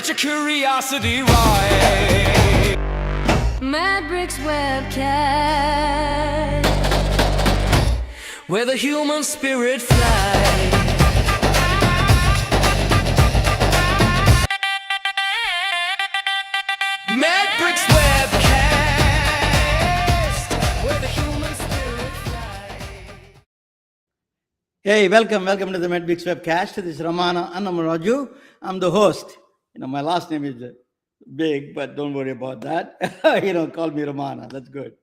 Let your curiosity rise. Mad Bricks webcast, Where the human spirit flies. Mad Bricks webcast. Where the human spirit flies. Hey, welcome to the Medbix webcast. This is Ramana Annamaraju. I'm the host. My last name is big, but don't worry about that. Call me Ramana. That's good.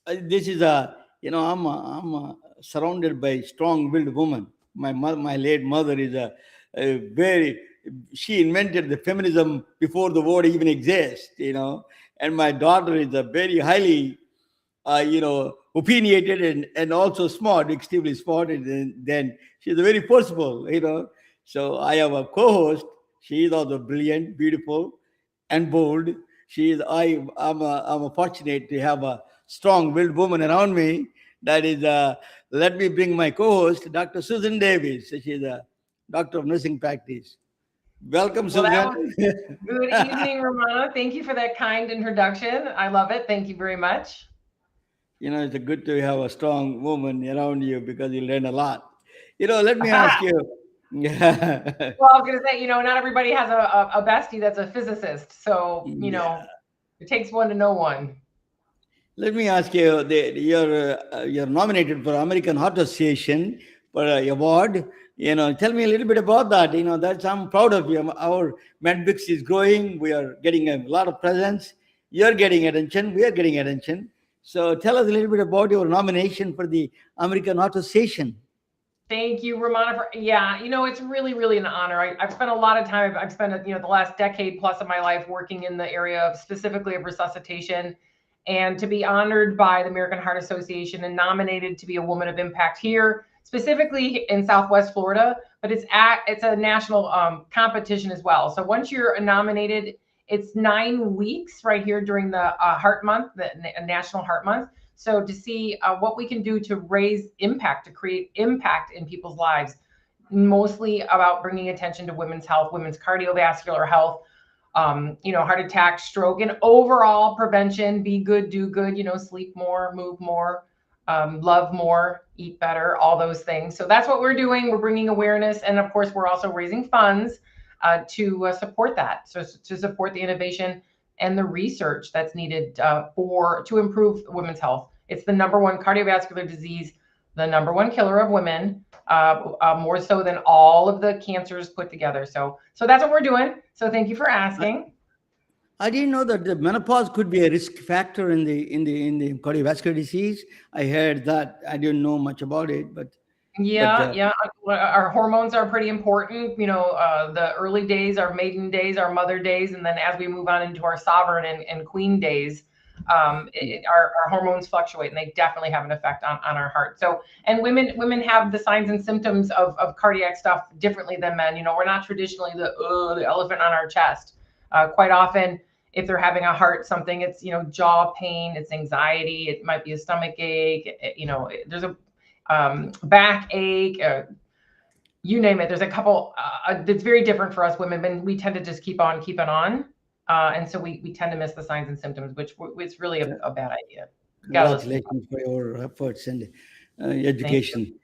This is I'm surrounded by strong-willed women. My late mother is she invented the feminism before the word even exists, and my daughter is a very highly opinionated and also smart, extremely smart, and then she's very forceful, So I have a co-host. She is also brilliant, beautiful, and bold. I'm fortunate to have a strong-willed woman around me. That is, let me bring my co-host, Dr. Susan Davis. She's a doctor of nursing practice. Welcome, Well, Susan. good evening, Ramona. Thank you for that kind introduction. I love it. Thank you very much. It's good to have a strong woman around you because you learn a lot. Let me ask you. Well, I was going to say, not everybody has a bestie that's a physicist. So, it takes one to know one. Let me ask you, you're nominated for American Heart Association for an award. Tell me a little bit about that. I'm proud of you. Our Medbix is growing. We are getting a lot of presence. You're getting attention. We are getting attention. So tell us a little bit about your nomination for the American Heart Association. Thank you, Ramona. It's really, really an honor. I've spent a lot of time. I've spent, the last decade plus of my life working in the area of specifically of resuscitation. And to be honored by the American Heart Association and nominated to be a woman of impact here, specifically in Southwest Florida, but it's a national competition as well. So once you're nominated, it's 9 weeks right here during the Heart Month, the National Heart Month. So to see what we can do to raise impact, to create impact in people's lives, mostly about bringing attention to women's health, women's cardiovascular health, heart attack, stroke, and overall prevention. Be good, do good, sleep more, move more, love more, eat better, all those things. So that's what we're doing. We're bringing awareness. And of course, we're also raising funds to support that. So to support the innovation and the research that's needed to improve women's health. It's the number one cardiovascular disease, the number one killer of women, more so than all of the cancers put together. So that's what we're doing. So thank you for asking. I didn't know that the menopause could be a risk factor in the cardiovascular disease. I heard that. I didn't know much about it, but our hormones are pretty important. The early days, our maiden days, our mother days, and then as we move on into our sovereign and queen days, our hormones fluctuate, and they definitely have an effect on our heart. So, and women have the signs and symptoms of cardiac stuff differently than men. We're not traditionally the elephant on our chest. Quite often, if they're having a heart something, it's jaw pain, it's anxiety, it might be a stomach ache, there's a back ache, you name it. There's a couple that's very different for us women, but we tend to just keep on keeping on. And so we tend to miss the signs and symptoms, which it's really a bad idea. Congratulations for your efforts and education.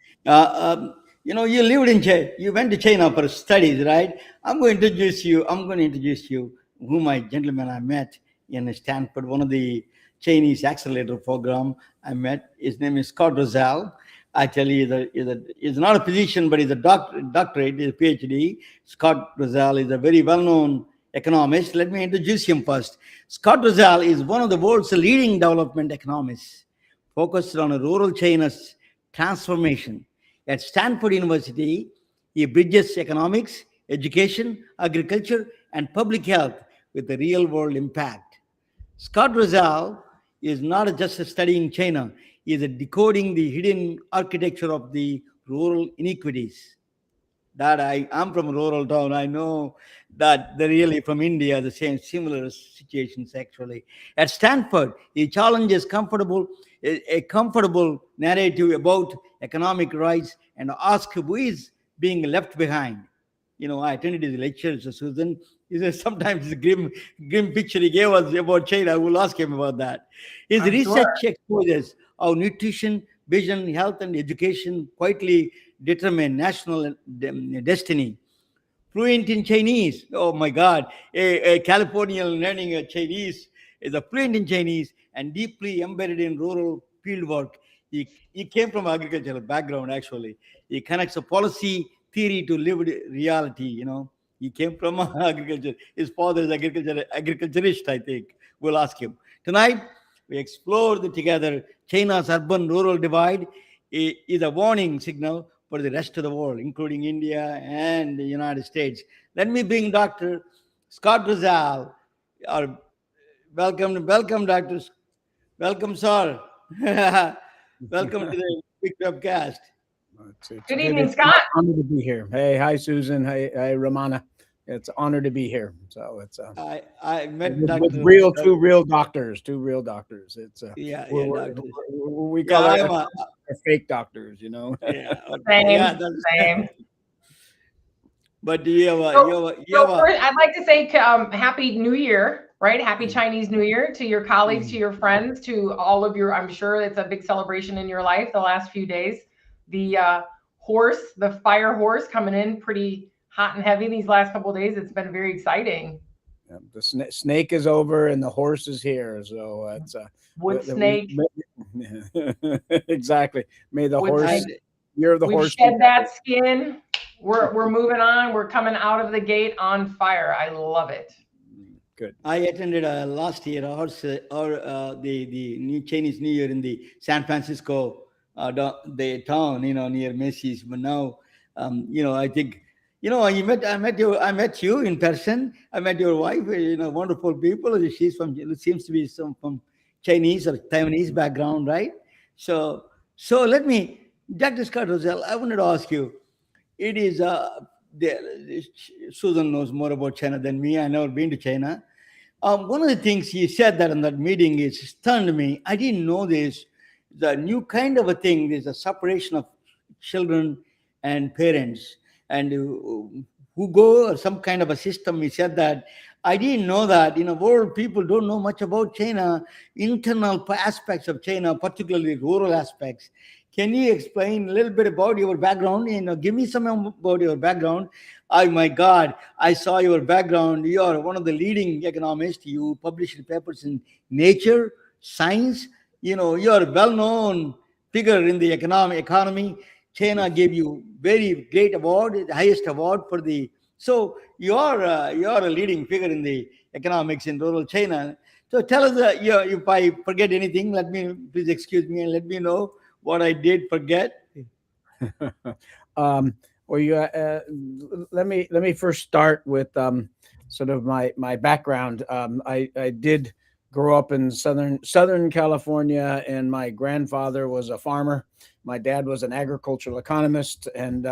You went to China for studies, right? I'm going to introduce you who my gentleman I met in Stanford, one of the Chinese accelerator program I met. His name is Scott Rozelle. Actually, he's not a physician, but he's a doctorate, he's a PhD. Scott Rozelle is a very well-known economist. Let me introduce him first. Scott Rozelle is one of the world's leading development economists, focused on rural China's transformation. At Stanford University, he bridges economics, education, agriculture, and public health with a real-world impact. Scott Rozelle is not just studying China, he is decoding the hidden architecture of the rural inequities. That I'm from a rural town. I know that they're really from India, the same similar situations actually. At Stanford, he challenges a comfortable narrative about economic rights and asks who is being left behind. I attended his lectures, Susan. He says sometimes the grim picture he gave us about China. We'll ask him about that. His I'm research sure. exposes how nutrition, vision, health, and education quietly determine national destiny. Fluent in Chinese. Oh my God. A Californian learning Chinese is a fluent in Chinese and deeply embedded in rural fieldwork. He came from agricultural background, actually. He connects a policy theory to lived reality. He came from agriculture. His father is agriculturist, I think. We'll ask him. Tonight, we explore together China's urban-rural divide is a warning signal for the rest of the world, including India and the United States. Let me bring Dr. Scott Rozelle. Our welcome, Doctor. Welcome, sir. Welcome to the big webcast. It's Good good. evening, It's Scott. an honor to be here. Hey, hi, Susan. Hi, Ramana. It's an honor to be here. So it's I met with Dr. two real doctors. It's Yeah, we're, doctor. we Yeah, call it I'm a, fake doctors, yeah, Same, that's, same. but you have a, So, you have a, first, I'd like to say Happy New Year, right? Happy Chinese New Year to your colleagues, to your friends, to all of your, I'm sure it's a big celebration in your life the last few days. The the fire horse coming in pretty hot and heavy these last couple of days. It's been very exciting. the snake is over and the horse is here. So it's Wood snake. exactly. May the Wood horse, snake. year of the We've horse. shed that skin. We're moving on. We're coming out of the gate on fire. I love it. Good. I attended last year the new Chinese New Year in the San Francisco the town near Macy's. But now I think I met you in person. I met your wife. Wonderful people. She's seems to be from Chinese or Taiwanese background, right? So let me, Dr. Scott Rozelle, I wanted to ask you. It is Susan knows more about China than me. I never been to China. One of the things he said that in that meeting is stunned me. I didn't know this. The new kind of a thing. There's a separation of children and parents, and who go or some kind of a system. He said that. I didn't know that. In the world, people don't know much about China, internal aspects of China, particularly rural aspects. Can you explain a little bit about your background? Give me some about your background. Oh my God, I saw your background. You are one of the leading economists. You published papers in Nature, Science. You are a well-known figure in the economy. China gave you very great award, the highest award for the. So you are a leading figure in the economics in rural China. So tell us, if I forget anything, please excuse me and let me know what I did forget. Well, let me first start with sort of my background. I did grow up in Southern California, and my grandfather was a farmer. My dad was an agricultural economist, and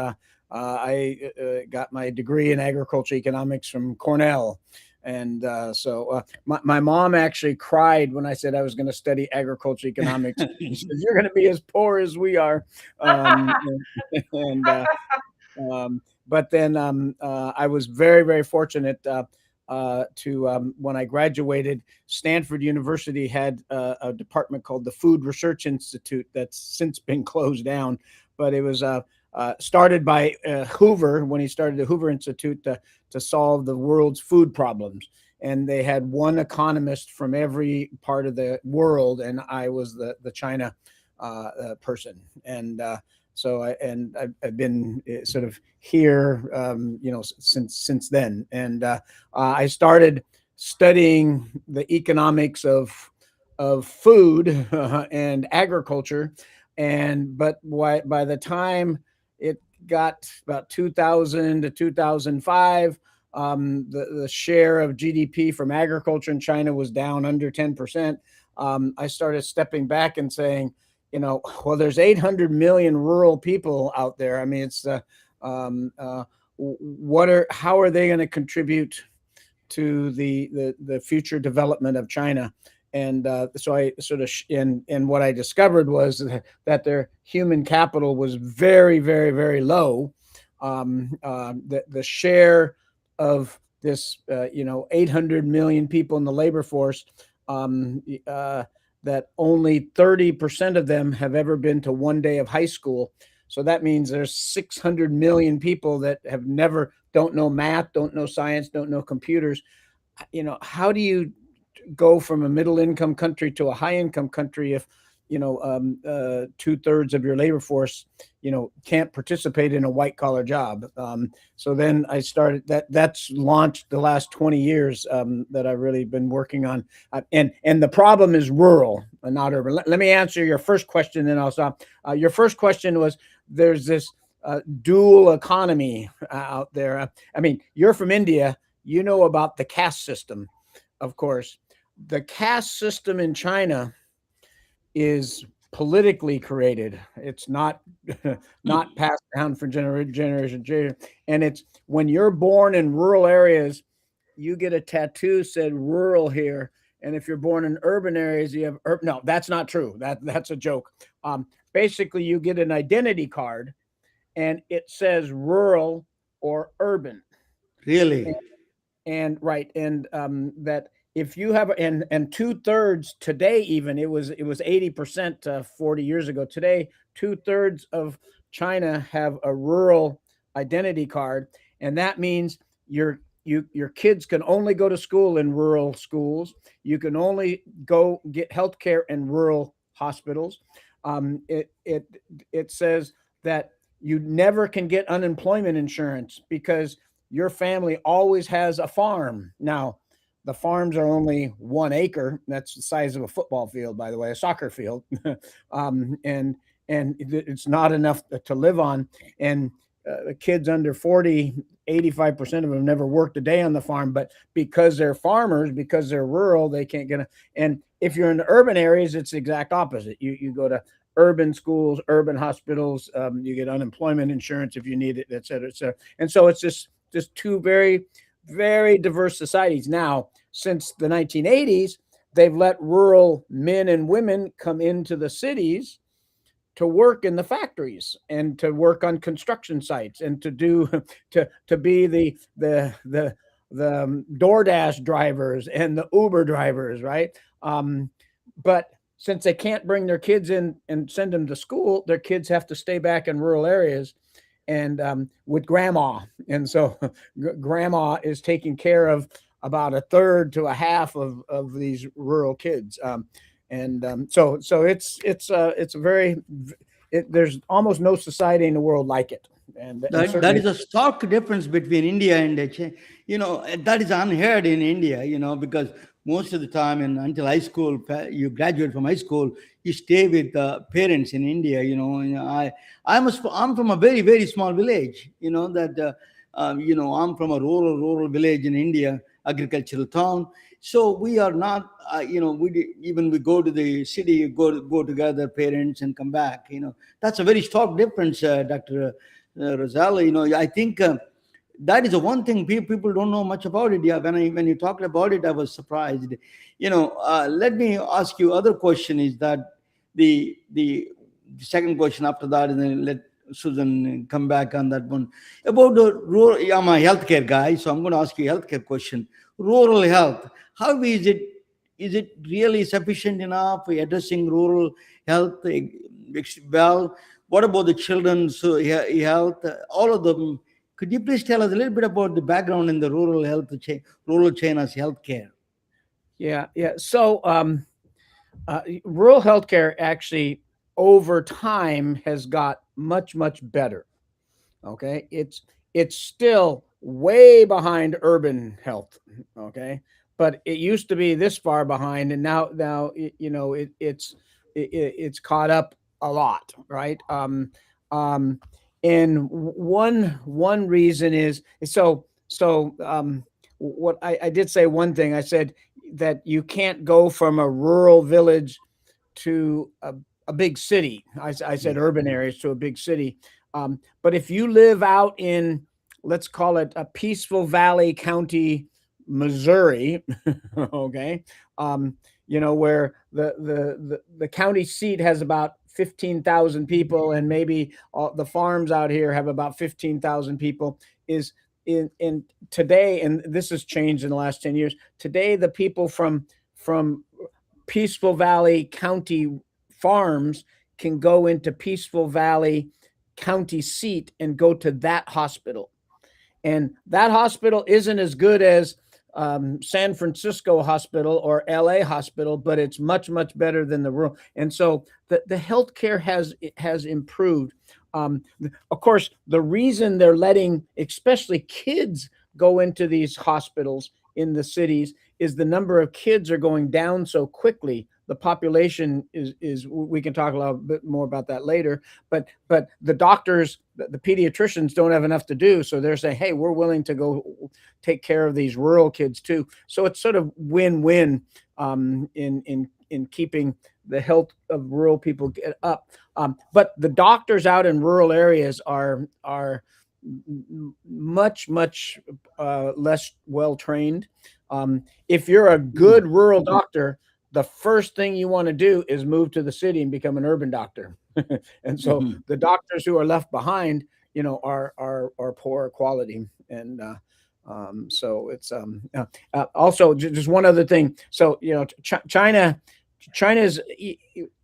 I got my degree in agricultural economics from Cornell. And so my mom actually cried when I said I was going to study agricultural economics. She said, "You're going to be as poor as we are." But then I was very, very fortunate to when I graduated, Stanford University had a department called the Food Research Institute that's since been closed down. But it was started by Hoover when he started the Hoover Institute to solve the world's food problems. And they had one economist from every part of the world, and I was the China person. And so I've been sort of here, since then. And I started studying the economics of food and agriculture. But by the time it got about 2000 to 2005, the share of GDP from agriculture in China was down under 10%. I started stepping back and saying, well, there's 800 million rural people out there. I mean, it's how are they going to contribute to the future development of China? And so I sort of, and what I discovered was that their human capital was very, very, very low. The share of this 800 million people in the labor force, that only 30% of them have ever been to one day of high school. So that means there's 600 million people that don't know math, don't know science, don't know computers. How do you go from a middle income country to a high income country if 2/3 of your labor force can't participate in a white collar job? So then I started that's launched the last 20 years that I've really been working on, and the problem is rural and not urban. Let me answer your first question, and I'll stop. Your first question was, there's this dual economy out there. I mean, you're from India, you know about the caste system. Of course, the caste system in China is politically created. It's not not passed down from generation to generation. And it's when you're born in rural areas, you get a tattoo said rural here. And if you're born in urban areas, you have no, that's not true. That's a joke. Basically, you get an identity card and it says rural or urban. Really? And right, and that if you have and 2/3 today, even it was 80% 40 years ago. Today, 2/3 of China have a rural identity card, and that means your kids can only go to school in rural schools. You can only go get healthcare in rural hospitals. It says that you never can get unemployment insurance because your family always has a farm. Now, the farms are only 1 acre. That's the size of a football field, by the way, a soccer field. And it's not enough to live on. And kids under 40, 85% of them never worked a day on the farm, but because they're farmers, because they're rural, they can't get and if you're in the urban areas, it's the exact opposite. You go to urban schools, urban hospitals, you get unemployment insurance if you need it, et cetera, et cetera. And so it's just two very, very diverse societies. Now, since the 1980s, they've let rural men and women come into the cities to work in the factories and to work on construction sites and to do to be the DoorDash drivers and the Uber drivers, right? But since they can't bring their kids in and send them to school, their kids have to stay back in rural areas and with grandma. And so grandma is taking care of about 1/3 to 1/2 of these rural kids. So it's a very, there's almost no society in the world like it. And That is a stark difference between India and China. That is unheard in India, because most of the time until high school, you graduate from high school, you stay with parents in India. I'm from a very, very small village, I'm from a rural village in India, agricultural town. So we are not, we go to the city, go together, parents, and come back. That's a very stark difference, Dr. Rozelle. I think that is the one thing people don't know much about it. Yeah, when you talked about it, I was surprised. Let me ask you other question. Is that the second question after that, and then let Susan come back on that one about the rural. I'm a healthcare guy, so I'm going to ask you a healthcare question. Rural health. How is it? Is it really sufficient enough for addressing rural health well? What about the children's health? All of them. Could you please tell us a little bit about the background in the rural China's healthcare? Yeah. So rural healthcare actually over time has got much better. Okay, it's still way behind urban health. Okay, but it used to be this far behind, and now it's caught up a lot, right? And one reason is what I did say one thing. I said that you can't go from a rural village to a big city. I said urban areas to a big city. But if you live out in, let's call it a Peaceful Valley County, Missouri, okay, where the county seat has about 15,000 people, and maybe all the farms out here have about 15,000 people, is in today, and this has changed in the last 10 years. Today, the people from Peaceful Valley County farms can go into Peaceful Valley County seat and go to that hospital. And that hospital isn't as good as San Francisco hospital or LA hospital, but it's much, much better than the rural. And so the healthcare has improved. Of course, the reason they're letting especially kids go into these hospitals in the cities is the number of kids are going down so quickly. The population is we can talk a little bit more about that later, but the doctors, the pediatricians don't have enough to do. So they're saying, hey, we're willing to go take care of these rural kids too. So it's sort of win-win in keeping the health of rural people up. But the doctors out in rural areas are much less well trained. If you're a good rural doctor, the first thing you want to do is move to the city and become an urban doctor. And so the doctors who are left behind, are poor quality. And so it's also just one other thing. So, China's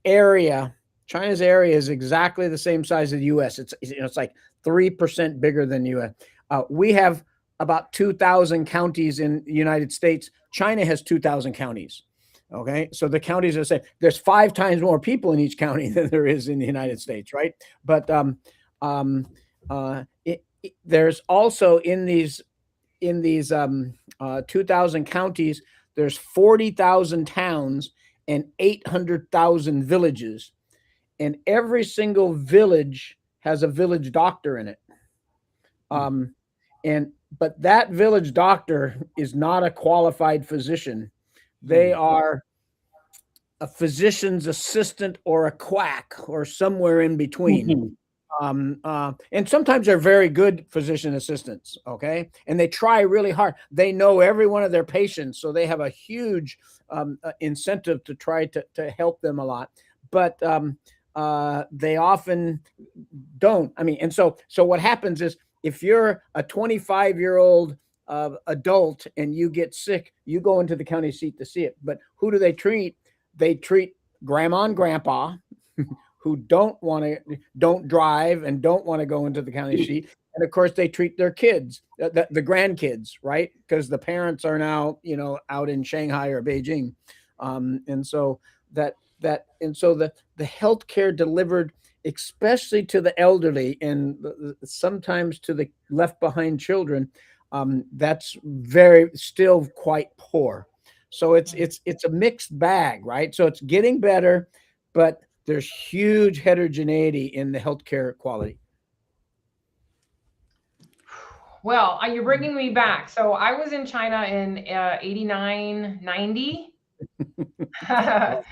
area is exactly the same size as the U.S. It's like 3% bigger than the U.S. We have about 2,000 counties in the United States. China has 2,000 counties. Okay, so the counties are saying there's 5 times more people in each county than there is in the United States, right? But there's also in these 2,000 counties, there's 40,000 towns and 800,000 villages, and every single village has a village doctor in it. But that village doctor is not a qualified physician. They are a physician's assistant or a quack or somewhere in between. And sometimes they're very good physician assistants, okay? And they try really hard. They know every one of their patients, so they have a huge incentive to try to help them a lot. But they often don't. I mean, and so what happens is if you're a 25-year-old adult and you get sick, you go into the county seat to see it. But who do they treat? They treat grandma and grandpa who don't drive and don't want to go into the county seat. And of course, they treat their kids, the grandkids, right? Because the parents are now, out in Shanghai or Beijing. And so the healthcare delivered, especially to the elderly and sometimes to the left behind children, that's still quite poor. So it's a mixed bag, right? So it's getting better, but there's huge heterogeneity in the healthcare quality. Well, you're bringing me back. So I was in China in 89, 90. A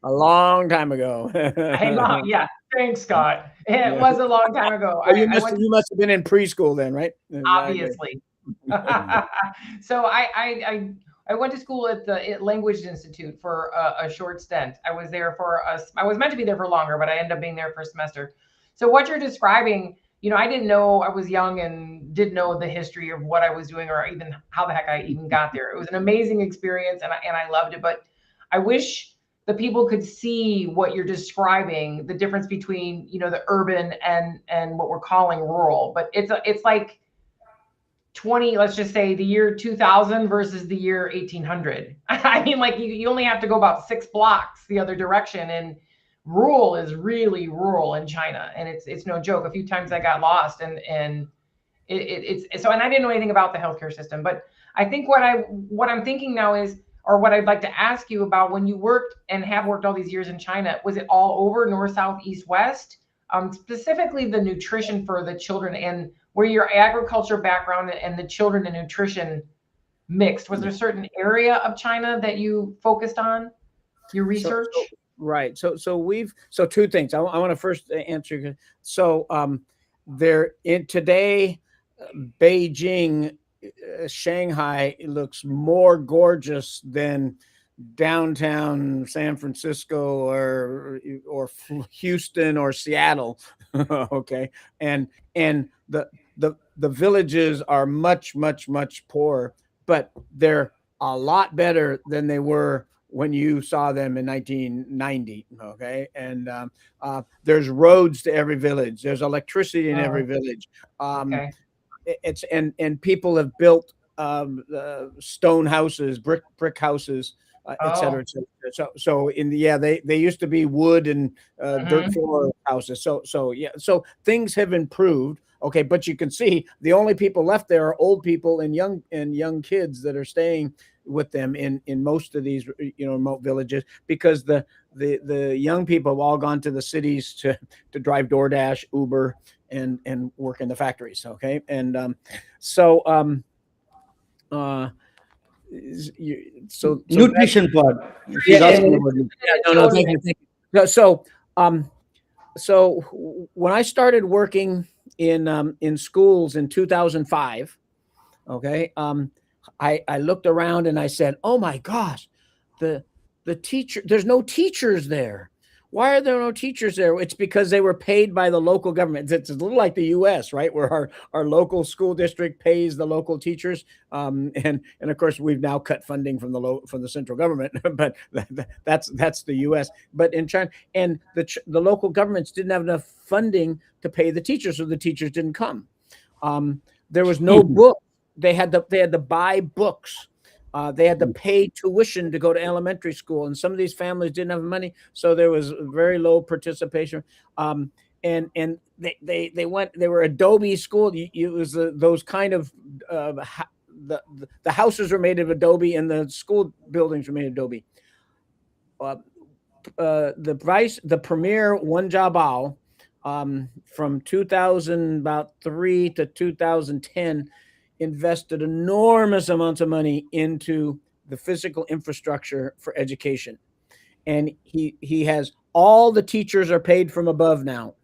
long time ago. Yeah. Thanks, Scott. It was a long time ago. You must have been in preschool then, right? Obviously. So I went to school at the Language Institute for a short stint. I was there I was meant to be there for longer, but I ended up being there for a semester. So what you're describing, I didn't know. I was young and didn't know the history of what I was doing or even how the heck I even got there. It was an amazing experience and I loved it. But I wish the people could see what you're describing, the difference between, the urban and what we're calling rural. But it's like let's just say the year 2000 versus the year 1800. I mean, like you only have to go about 6 blocks the other direction, and rural is really rural in China, and it's no joke. A few times I got lost, and it's so, and I didn't know anything about the healthcare system. But I think what I'm thinking now is, or what I'd like to ask you about, when you worked and have worked all these years in China, was it all over, north, south, east, west? Specifically the nutrition for the children, and where your agriculture background and the children and nutrition mixed. Was there a certain area of China that you focused on, your research? Right. So 2 things. I want to first answer. So today, Beijing, Shanghai looks more gorgeous than downtown San Francisco or Houston or Seattle. Okay, and the villages are much poorer, but they're a lot better than they were when you saw them in 1990. Okay, and there's roads to every village. There's electricity in every village. Okay. It's and people have built stone houses, brick houses, et cetera, Oh. et cetera. So in the, yeah, they used to be wood and dirt floor houses. So yeah, so things have improved. Okay, but you can see the only people left there are old people and young kids that are staying with them in most of these remote villages, because the young people have all gone to the cities to drive DoorDash, Uber, and work in the factories. Okay, and so Nutrition part. She's yeah, asking about nutrition. no, thank you. So when I started working in schools in 2005, okay, I looked around and I said, oh my gosh, the teacher, there's no teachers there. Why are there no teachers there? It's because they were paid by the local government. It's a little like the U.S., right, where our local school district pays the local teachers, and of course we've now cut funding from the central government, but that's the U.S. But in China, and the local governments didn't have enough funding to pay the teachers, so the teachers didn't come. There was no book. They had to buy books. They had to pay tuition to go to elementary school, and some of these families didn't have money, so there was very low participation. And they were Adobe school. It was those kind of the houses were made of Adobe, and the school buildings were made of Adobe. The premier Wen Jiabao, from 2003 to 2010. Invested enormous amounts of money into the physical infrastructure for education. And he has all the teachers are paid from above now.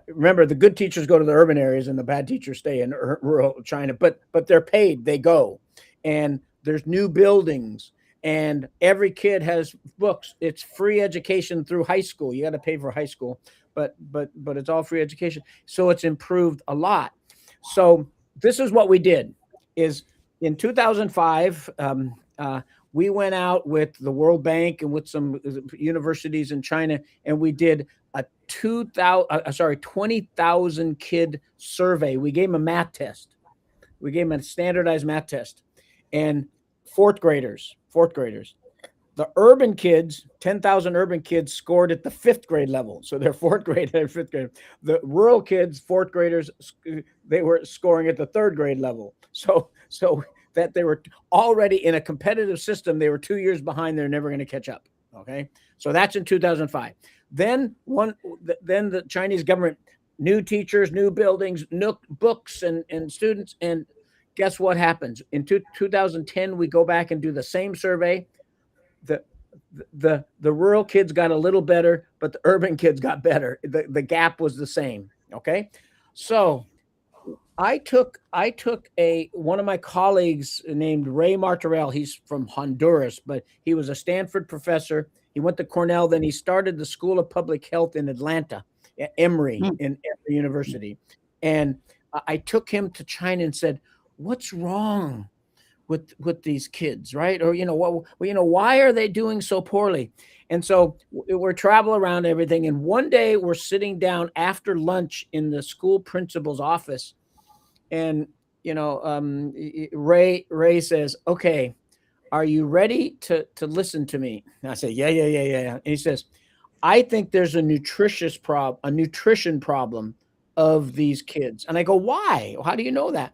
Remember, the good teachers go to the urban areas and the bad teachers stay in rural China, but they're paid, they go. And there's new buildings, and every kid has books. It's free education through high school. You got to pay for high school, but it's all free education. So it's improved a lot. So this is what we did, is in 2005, we went out with the World Bank and with some universities in China, and we did a 20,000 kid survey. We gave them a math test. We gave them a standardized math test, and fourth graders. The urban kids, 10,000 urban kids scored at the 5th grade level. So they're 4th grade and 5th grade. The rural kids, 4th graders, they were scoring at the 3rd grade level. So that they were already in a competitive system. They were 2 years behind. They're never going to catch up. Okay. So that's in 2005. Then the Chinese government, new teachers, new buildings, new books and students. And guess what happens? In 2010, we go back and do the same survey. The rural kids got a little better, but the urban kids got better. The gap was the same. Okay. So I took one of my colleagues named Ray Martorell. He's from Honduras, but he was a Stanford professor. He went to Cornell. Then he started the School of Public Health in Atlanta, at Emory, in Emory University. And I took him to China and said, what's wrong with these kids, right? Or, why are they doing so poorly? And so we're traveling around everything. And one day we're sitting down after lunch in the school principal's office. And, Ray says, okay, are you ready to listen to me? And I say, yeah. And he says, I think there's a nutrition problem of these kids. And I go, why? How do you know that?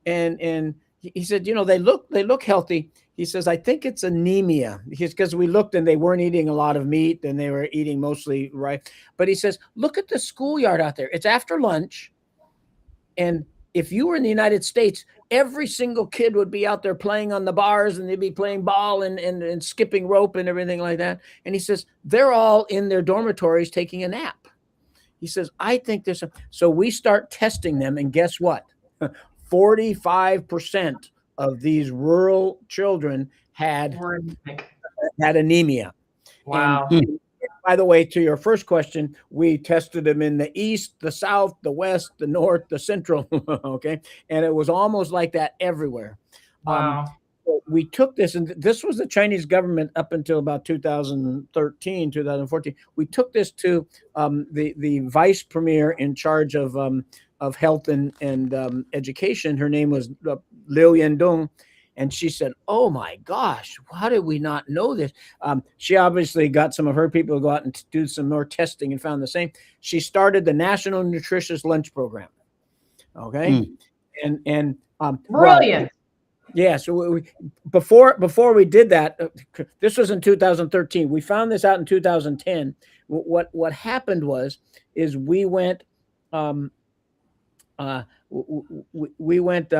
And he said, they look healthy. He says, I think it's anemia, because we looked and they weren't eating a lot of meat and they were eating mostly rice. But he says, look at the schoolyard out there. It's after lunch. And if you were in the United States, every single kid would be out there playing on the bars, and they'd be playing ball and skipping rope and everything like that. And he says, they're all in their dormitories taking a nap. He says, I think there's so we start testing them, and guess what? 45% of these rural children had had anemia. Wow. And by the way, to your first question, we tested them in the east, the south, the west, the north, the central. Okay. And it was almost like that everywhere. Wow. We took this, and this was the Chinese government up until about 2013, 2014. We took this to the vice premier in charge of health and education. Her name was Liu Yendong. And she said, "Oh my gosh, how did we not know this?" She obviously got some of her people to go out and do some more testing and found the same. She started the National Nutritious Lunch Program. Okay, and Brilliant. yeah. So before we did that, this was in 2013. We found this out in 2010. What happened is we went we went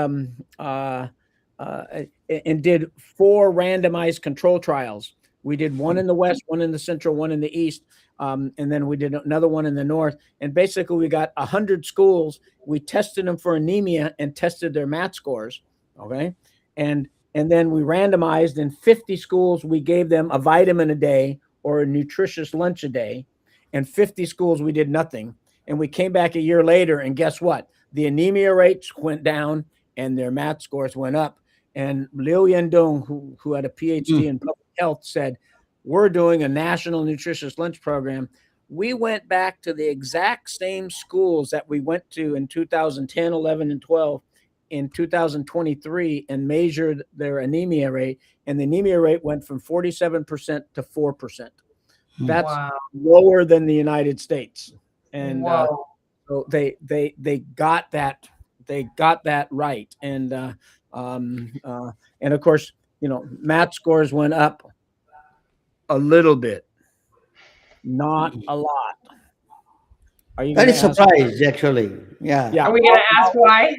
and did 4 randomized control trials. We did one in the west, one in the central, one in the east, and then we did another one in the north. And basically, we got 100 schools. We tested them for anemia and tested their math scores. Okay, and then we randomized in 50 schools. We gave them a vitamin a day or a nutritious lunch a day, and 50 schools we did nothing. And we came back a year later, and guess what? The anemia rates went down, and their math scores went up. And Liu Yendong, who had a PhD in public health, said, "We're doing a national nutritious lunch program." We went back to the exact same schools that we went to in 2010, 11, and 12 in 2023 and measured their anemia rate. And the anemia rate went from 47% to 4%. That's lower than the United States. And so they got that. They got that right. And of course, math scores went up a little bit, not a lot. Are you Very surprised, actually. Yeah. Are we going to ask why?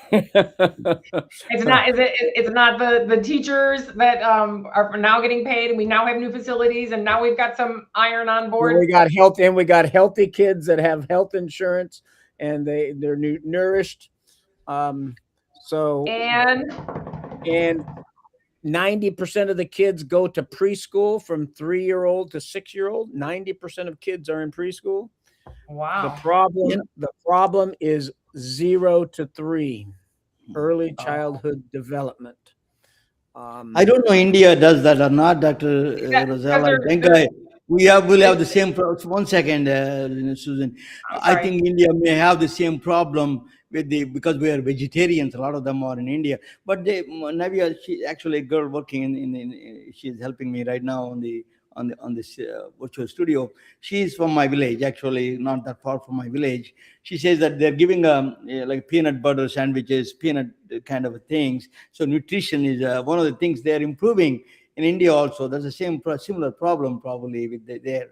It's not. It's not the teachers that are now getting paid, and we now have new facilities, and now we've got some iron on board. We got healthy kids that have health insurance, and they're nourished. So and 90% of the kids go to preschool from 3-year-old to 6-year-old. 90% of kids are in preschool. Wow. The problem is 0 to 3, early childhood development. I don't know India does that or not, Dr. Rozelle. I think we'll have the same problem. 1 second, Susan. I think India may have the same problem because we are vegetarians. A lot of them are in India. But Navia, she's actually a girl working she's helping me right now on this virtual studio. She's from my village, actually, not that far from my village. She says that they're giving like peanut butter sandwiches, peanut kind of things. So nutrition is one of the things they're improving in India also. There's the similar problem probably with there.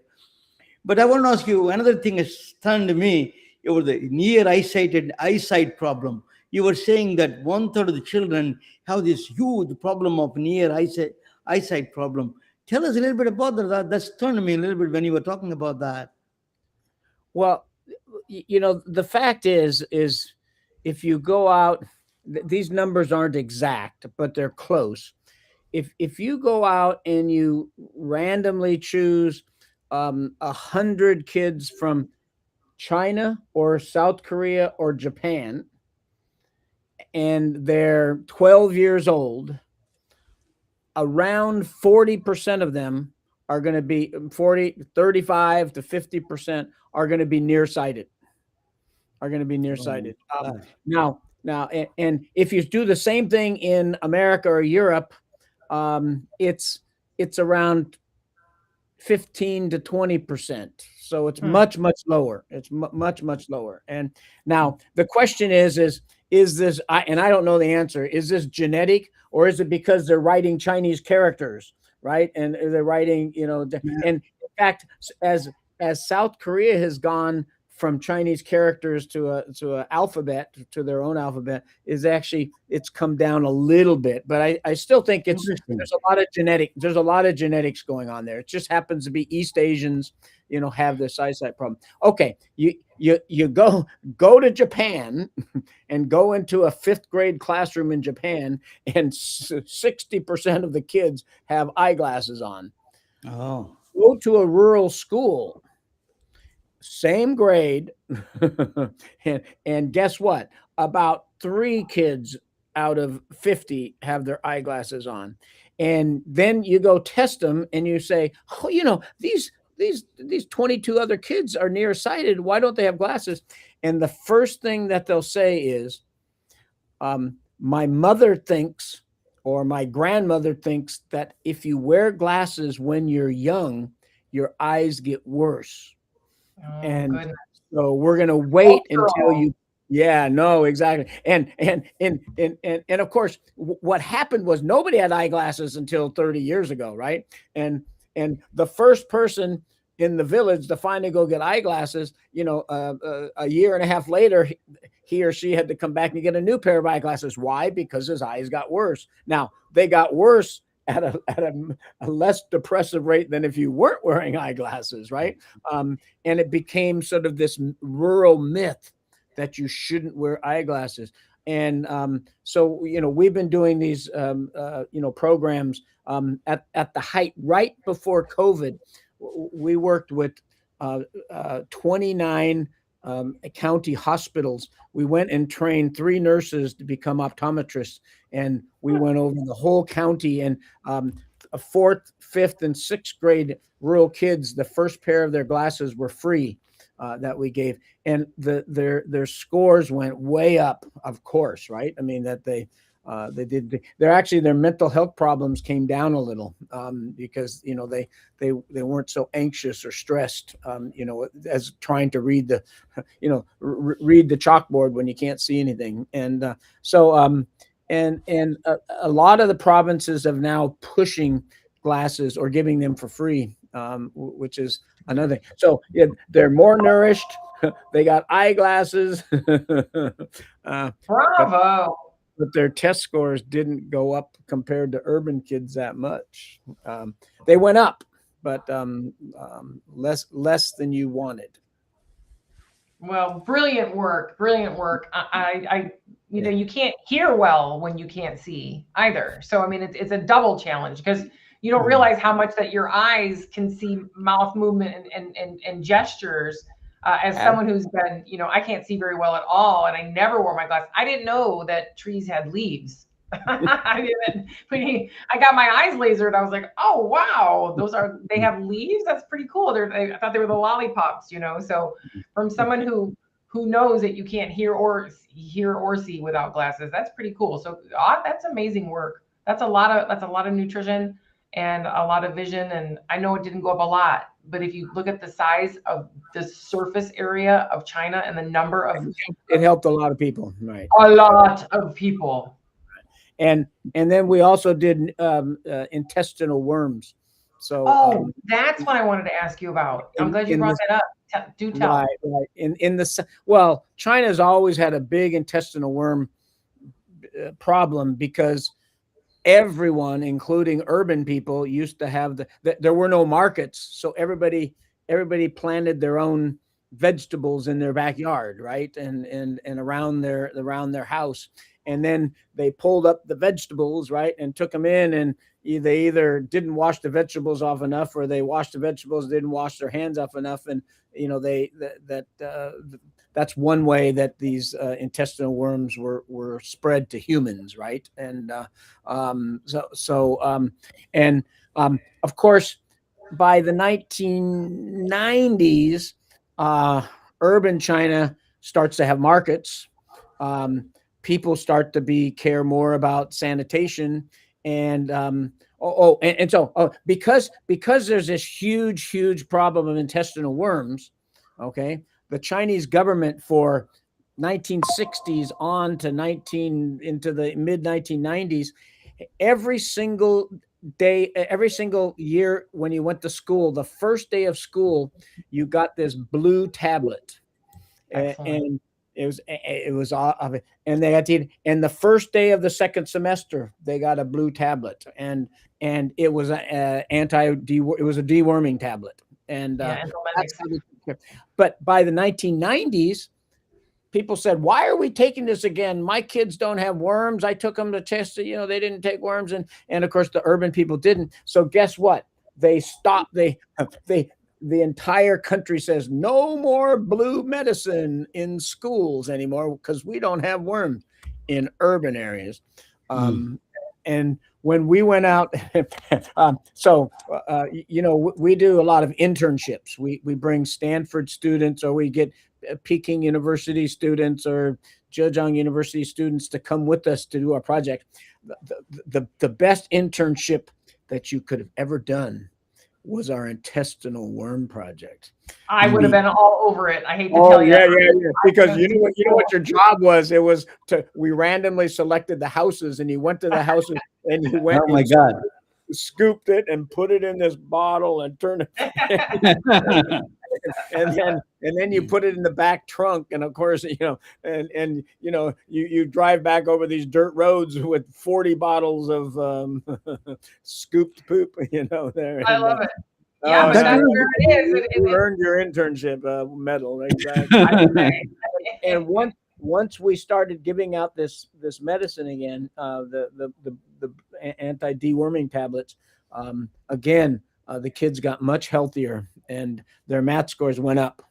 But I want to ask you, another thing has stunned me over the near eyesight problem. You were saying that 1/3 of the children have this huge problem of near eyesight problem. Tell us a little bit about that. That stunned me a little bit when you were talking about that. Well, the fact is if you go out, these numbers aren't exact, but they're close. If you go out and you randomly choose 100 kids from China or South Korea or Japan, and they're 12 years old, around 40% of them are going to be 35 to 50% are going to be nearsighted. Now, and if you do the same thing in America or Europe, it's around 15 to 20%. So it's much lower. It's much lower. And now the question is this, and I don't know the answer, is this genetic or is it because they're writing Chinese characters, right? And they're writing, and in fact, as South Korea has gone from Chinese characters to a alphabet, to their own alphabet, it's come down a little bit, but I still think there's a lot of genetics going on there. It just happens to be East Asians have this eyesight problem. Okay, you go to Japan and go into a 5th grade classroom in Japan, and 60% of the kids have eyeglasses on. Oh, Go to a rural school, same grade, and guess what? About 3 kids out of 50 have their eyeglasses on. And then you go test them and you say, oh, these 22 other kids are nearsighted. Why don't they have glasses? And the first thing that they'll say is, my mother thinks, or my grandmother thinks, that if you wear glasses when you're young, your eyes get worse. Oh, And goodness. so we're going to wait until Cultural. you. Yeah, no, exactly. And of course, what happened was nobody had eyeglasses until 30 years ago, right? And the first person in the village to finally go get eyeglasses, a year and a half later, he or she had to come back and get a new pair of eyeglasses. Why? Because his eyes got worse. Now, they got worse at a less depressive rate than if you weren't wearing eyeglasses, right? And it became sort of this rural myth that you shouldn't wear eyeglasses. And so, we've been doing these, programs at the height right before COVID. We worked with 29 county hospitals. We went and trained 3 nurses to become optometrists, and we went over the whole county. And a 4th, 5th, and 6th grade rural kids, the first pair of their glasses were free that we gave, and their scores went way up. Of course, right? I mean that they did. Their mental health problems came down a little because they weren't so anxious or stressed, as trying to read the read the chalkboard when you can't see anything. And and a lot of the provinces have now pushing glasses or giving them for free, which is another thing. So they're more nourished. They got eyeglasses. Bravo. But their test scores didn't go up compared to urban kids that much. They went up, but less than you wanted. Well, brilliant work. Brilliant work. You can't hear well when you can't see either. So, I mean, it's a double challenge because you don't realize how much that your eyes can see mouth movement and gestures. As someone who's been, I can't see very well at all, and I never wore my glasses. I didn't know that trees had leaves. I didn't. I got my eyes lasered. I was like, oh wow, they have leaves. That's pretty cool. I thought they were the lollipops, So from someone who knows that you can't hear or see without glasses, that's pretty cool. So that's amazing work. That's a lot of nutrition and a lot of vision. And I know it didn't go up a lot, but if you look at the size of the surface area of China and the number of, it helped a lot of people, right? A lot of people. And then we also did intestinal worms. So that's what I wanted to ask you about. I'm glad you brought that up. Do tell. Right. China's always had a big intestinal worm problem because everyone, including urban people, used to have there were no markets, so everybody planted their own vegetables in their backyard, right, and around their house, and then they pulled up the vegetables, right, and took them in, and they either didn't wash the vegetables off enough, or they washed the vegetables, didn't wash their hands off enough, and that's one way that these intestinal worms were spread to humans, right? And of course, by the 1990s, urban China starts to have markets. People start to care more about sanitation, and because there's this huge problem of intestinal worms, okay. The Chinese government for 1960s on to into the mid 1990s, every single year when you went to school, the first day of school, you got this blue tablet. And it was and they had to, and the first day of the second semester, they got a blue tablet, and it was it was a deworming tablet. And implementing. but by the 1990s, people said, why are we taking this again? My kids don't have worms. I took them to test it. They didn't take worms. And of course, the urban people didn't. So guess what? They stopped. The entire country says no more blue medicine in schools anymore because we don't have worms in urban areas. And when we went out, we do a lot of internships. We bring Stanford students, or we get Peking University students or Zhejiang University students to come with us to do our project. The best internship that you could have ever done was our intestinal worm project. I would have been all over it. I hate to tell you. Yeah. Because you know what your job was? It was we randomly selected the houses, and you went to the houses and you went. Oh my God. Scooped it and put it in this bottle and turned it. and then you put it in the back trunk, and of course, you drive back over these dirt roads with 40 bottles of scooped poop, there. I love it. Yeah, but that's where it is. You earned your internship medal, exactly. And once we started giving out this medicine again, the anti-deworming tablets, again, the kids got much healthier and their math scores went up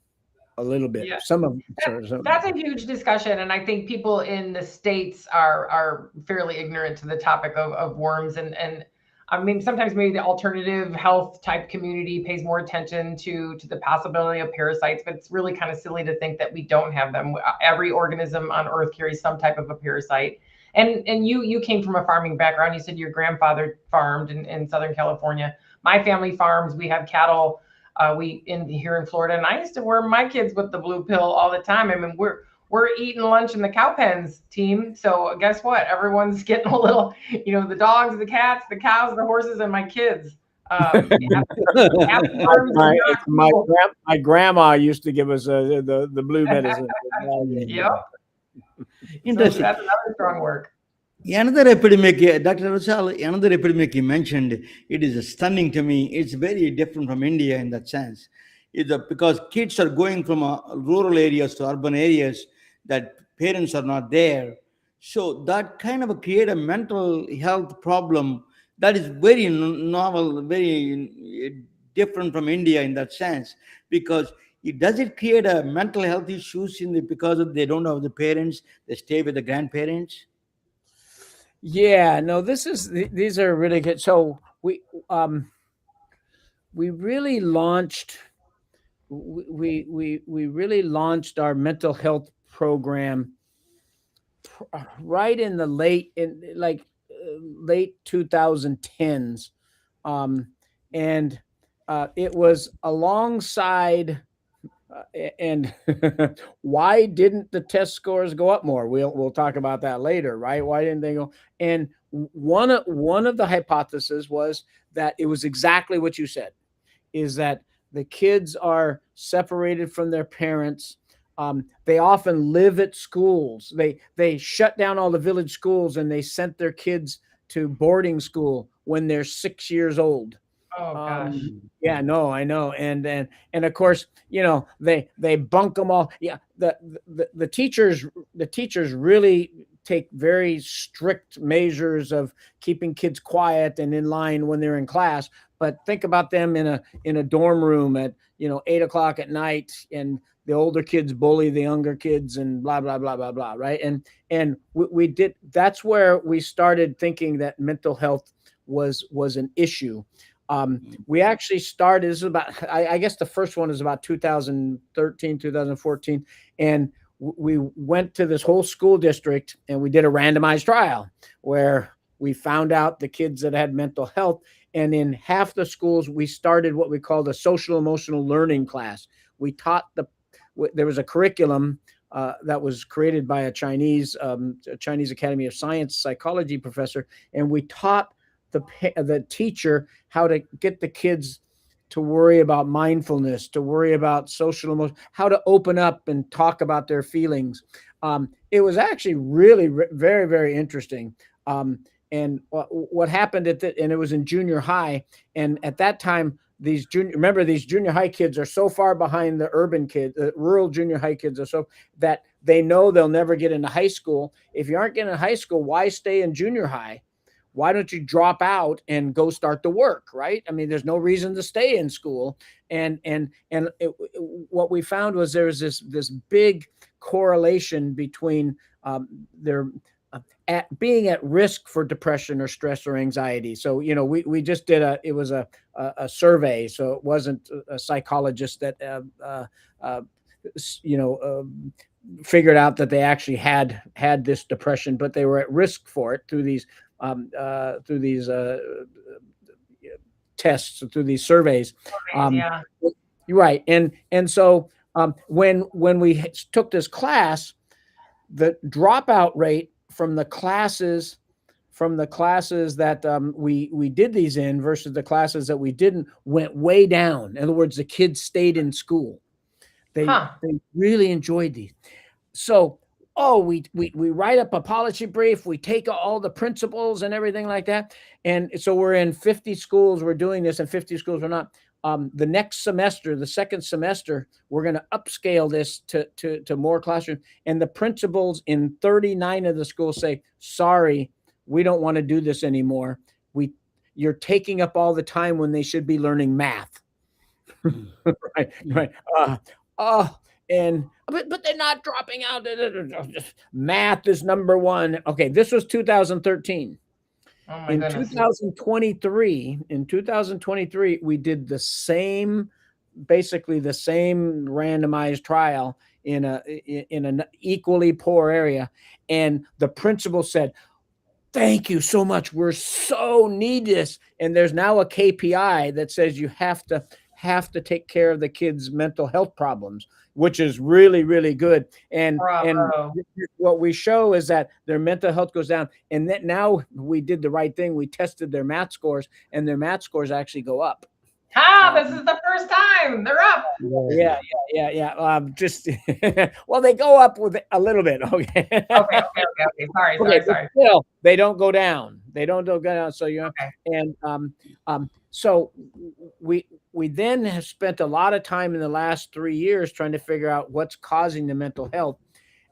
a little bit. Yeah. Some of them. That's a huge discussion, and I think people in the States are fairly ignorant to the topic of worms, and I mean, sometimes maybe the alternative health type community pays more attention to the possibility of parasites, but it's really kind of silly to think that we don't have them. Every organism on Earth carries some type of a parasite. And you came from a farming background. You said your grandfather farmed in Southern California. My family farms. We have cattle. Here in Florida, and I used to worm my kids with the blue pill all the time. I mean, we're eating lunch in the cow pens, team. So guess what? Everyone's getting a little, the dogs, the cats, the cows, the horses, and my kids. My grandma used to give us the blue medicine. Yep. Interesting. So that's another strong work. Another epidemic, Dr. Rozelle, another epidemic you mentioned, it is stunning to me. It's very different from India in that sense. Because kids are going from rural areas to urban areas that parents are not there. So that kind of create a mental health problem that is very novel, very different from India in that sense. Because does it create a mental health issues because they don't have the parents, they stay with the grandparents? Yeah, no, these are really good. So we really launched we really launched our mental health program right in the late 2010s, and it was alongside. And why didn't the test scores go up more? We'll talk about that later, right? Why didn't they go? And one of the hypotheses was that it was exactly what you said, is that the kids are separated from their parents. They often live at schools. They shut down all the village schools and they sent their kids to boarding school when they're 6 years old. Oh gosh. Yeah, no, I know. And of course, they bunk them all. Yeah. The teachers really take very strict measures of keeping kids quiet and in line when they're in class. But think about them in a dorm room at 8:00 at night, and the older kids bully the younger kids and blah blah blah blah blah, right? And we did. That's where we started thinking that mental health was an issue. We actually started, this is about, I guess the first one is about 2013, 2014. And we went to this whole school district and we did a randomized trial where we found out the kids that had mental health. And in half the schools, we started what we called a social emotional learning class. We taught there was a curriculum that was created by a Chinese Academy of Science psychology professor. And we taught the teacher how to get the kids to worry about mindfulness, to worry about social emotion, how to open up and talk about their feelings. It was actually really very, very interesting. And what happened and it was in junior high. And at that time, these junior high kids are so far behind the urban kids, rural junior high kids are so that they know they'll never get into high school. If you aren't getting in high school, why stay in junior high? Why don't you drop out and go start the work, right? I mean, there's no reason to stay in school. What we found was there was this big correlation between their being at risk for depression or stress or anxiety. So, we just did it was a survey. So it wasn't a psychologist that, figured out that they actually had this depression, but they were at risk for it through these tests, through these surveys. Yeah. Right. And so when we took this class, the dropout rate from the classes that we did these in versus the classes that we didn't went way down. In other words, the kids stayed in school. They really enjoyed these. So, we write up a policy brief. We take all the principles and everything like that. And so we're in 50 schools. We're doing this, and 50 schools we're not. The next semester, the second semester, we're going to upscale this to more classrooms. And the principals in 39 of the schools say, sorry, we don't want to do this anymore. You're taking up all the time when they should be learning math. Right. But they're not dropping out. Math is number one. Okay, this was 2013. Oh my In goodness. 2023, we did basically the same randomized trial in an equally poor area, and the principal said, "Thank you so much. We're so need this." And there's now a KPI that says you have to take care of the kids' mental health problems, which is really, really good. And what we show is that their mental health goes down. And that now we did the right thing. We tested their math scores, and their math scores actually go up. This is the first time they're up. Yeah. Well, they go up with a little bit. Okay. Okay. Sorry. Still, they don't go down. So so we then have spent a lot of time in the last 3 years trying to figure out what's causing the mental health.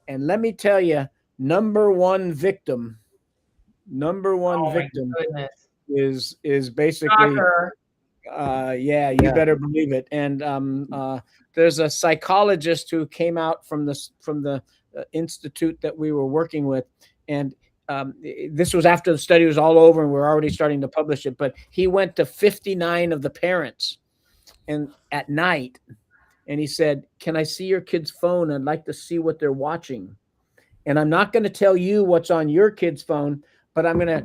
And let me tell you, number one victim is basically Shocker. You better believe it. And there's a psychologist who came out from the institute that we were working with, and this was after the study was all over and we're already starting to publish it. But he went to 59 of the parents and at night, and he said, "Can I see your kid's phone? I'd like to see what they're watching. And I'm not going to tell you what's on your kid's phone, but I'm gonna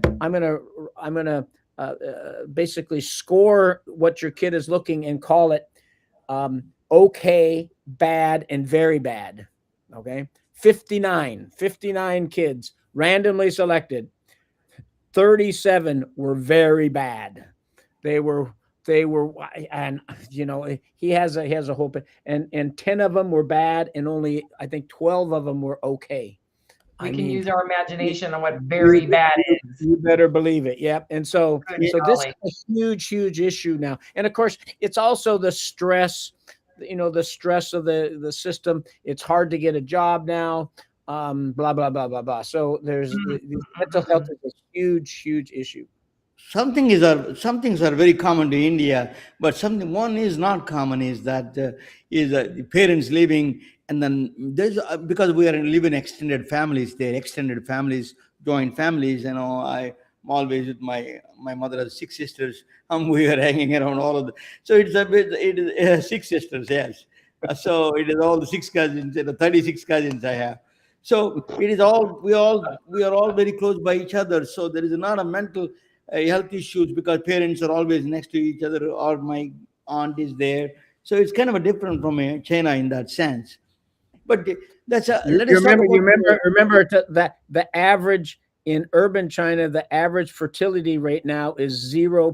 basically score what your kid is looking and call it okay, bad, and very bad." Okay, 59 kids randomly selected. 37 were very bad. They were, and he has a whole, and 10 of them were bad, and only I think 12 of them were okay. We can use our imagination on what very bad is. You better believe it. Yep. And so this is a huge issue now. And of course, it's also the stress, the stress of the system. It's hard to get a job now. Blah, blah, blah, blah, blah. So there's mental health is a huge issue. Some things are very common to India, but one is not common is that the parents living, and then there's because we live in extended families. They're extended families, joint families. I'm always with my mother has 6 sisters. We are hanging around all of them. So it is 6 sisters, yes. So it is all the 6 cousins, 36 cousins I have. So it is all we are all very close by each other. So there is not a mental health issues because parents are always next to each other, or my aunt is there. So it's kind of a different from China in that sense. But that's remember that the average in urban China, the average fertility rate now is 0.